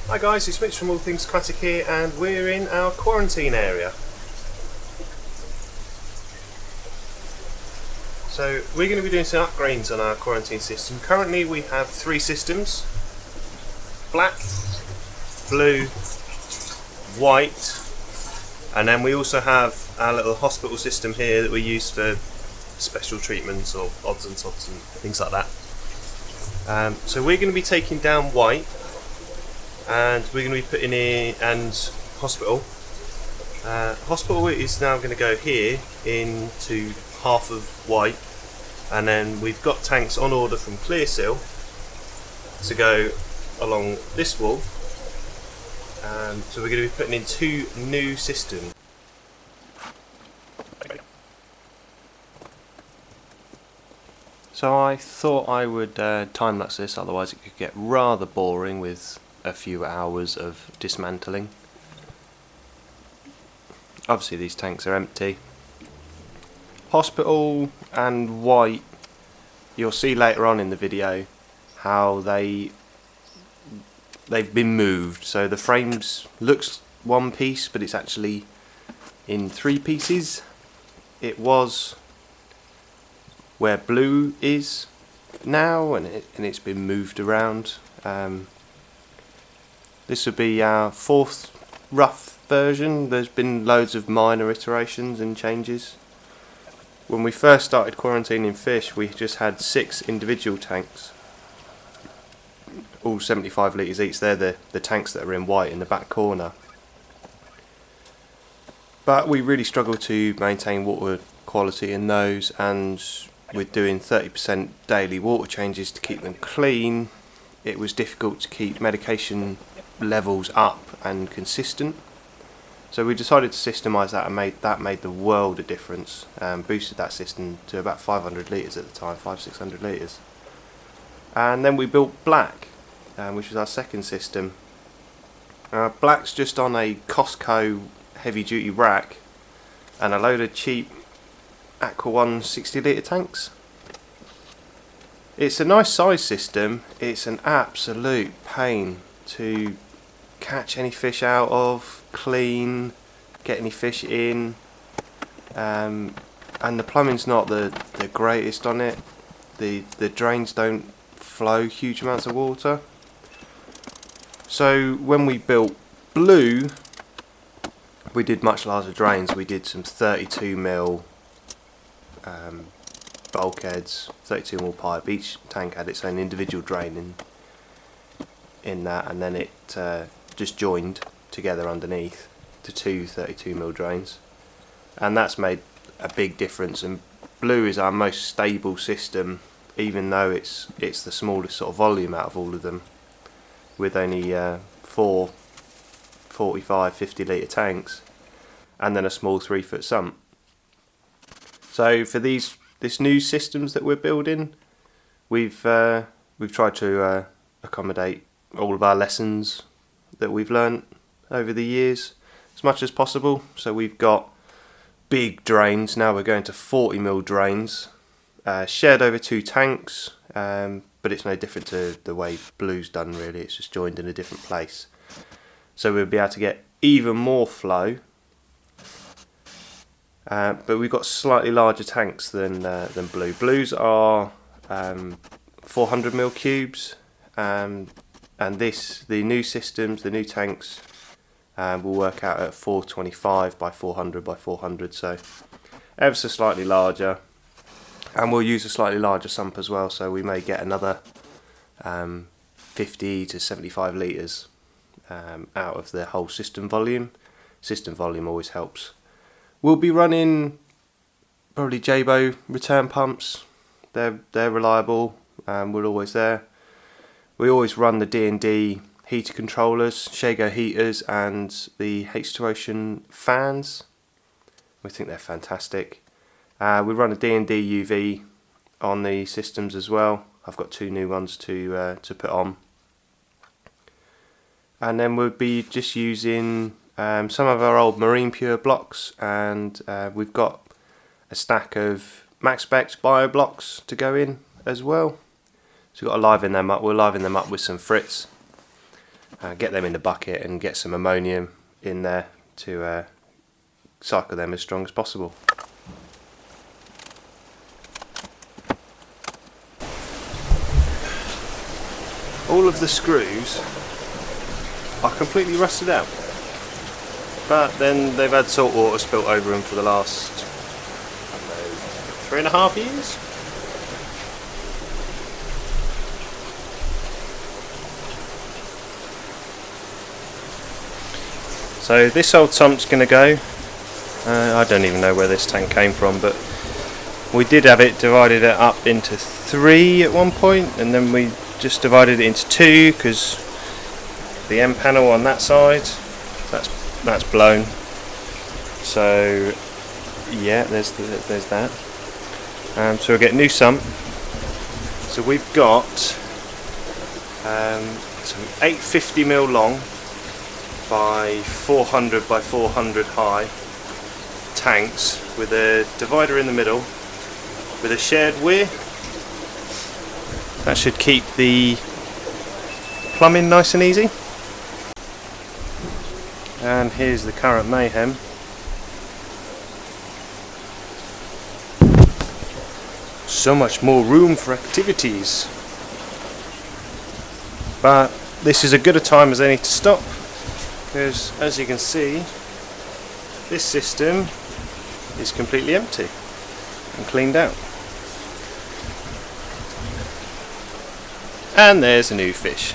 Hi guys, it's Mitch from All Things Aquatic here, and we're in our quarantine area. So we're going to be doing some upgrades on our quarantine system. Currently we have 3 systems: black, blue, white, and then we also have our little hospital system here that we use for special treatments or odds and sods and things like that. So we're going to be taking down white, and we're going to be putting in hospital. Hospital is now going to go here into half of white, and then we've got tanks on order from Clearseal to go along this wall. So we're going to be putting in 2 new systems. So I thought I would time lapse this, otherwise it could get rather boring with a few hours of dismantling. Obviously these tanks are empty. Hospital and white, you'll see later on in the video how they've been moved. So the frames looks one piece, but it's actually in 3 pieces. It was where blue is now, and it's been moved around. This would be our 4th rough version. There's been loads of minor iterations and changes. When we first started quarantining fish, we just had 6 individual tanks, all 75 litres each. They're the tanks that are in white in the back corner. But we really struggled to maintain water quality in those, and with doing 30% daily water changes to keep them clean, it was difficult to keep medication levels up and consistent. So we decided to systemize that, and made the world of difference. Boosted that system to about 500 litres at the time, 500-600 litres. And then we built black, which was our second system. Black's just on a Costco heavy duty rack and a load of cheap Aqua 1 60 litre tanks. It's a nice size system. It's an absolute pain to catch any fish out of, clean, get any fish in, and the plumbing's not the greatest on it. The drains don't flow huge amounts of water. So when we built blue, we did much larger drains. We did some 32mm bulkheads, 32mm pipe. Each tank had its own individual drain in that, and then it just joined together underneath to 2 32mm drains, and that's made a big difference. And blue is our most stable system, even though it's the smallest sort of volume out of all of them, with only 4 45-50 litre tanks and then a small 3-foot sump. So for this new systems that we're building, we've tried to accommodate all of our lessons that we've learnt over the years as much as possible. So we've got big drains now. We're going to 40mm drains, shared over 2 tanks, but it's no different to the way blue's done really. It's just joined in a different place. So we'll be able to get even more flow. But we've got slightly larger tanks than blue. Blues are 400mm cubes, and the new systems, the new tanks, will work out at 425 by 400 by 400, so ever so slightly larger. And we'll use a slightly larger sump as well, so we may get another 50 to 75 litres out of the whole system volume. System volume always helps. We'll be running probably Jabo return pumps. They're reliable, we're always there. We always run the D&D heater controllers, Shago heaters, and the H2 Ocean fans. We think they're fantastic. We run a D&D UV on the systems as well. I've got 2 new ones to put on. And then we'll be just using some of our old Marine Pure blocks, and we've got a stack of Max Specs Bio blocks to go in as well. So we've got to liven them up. We'll liven them up with some Fritz. get them in the bucket and get some ammonium in there to cycle them as strong as possible. All of the screws are completely rusted out, but then they've had salt water spilt over them for the last, I don't know, 3.5 years. So this old sump's going to go. I don't even know where this tank came from, but we did have it divided up into 3 at one point, and then we just divided it into 2 because the end panel on that side, that's blown. So yeah, there's that. So we'll get a new sump. So we've got some 850mm long by 400 by 400 high tanks with a divider in the middle with a shared weir. That should keep the plumbing nice and easy. And here's the current mayhem. So much more room for activities. But this is as good a time as any to stop, because as you can see, this system is completely empty and cleaned out. And there's a new fish.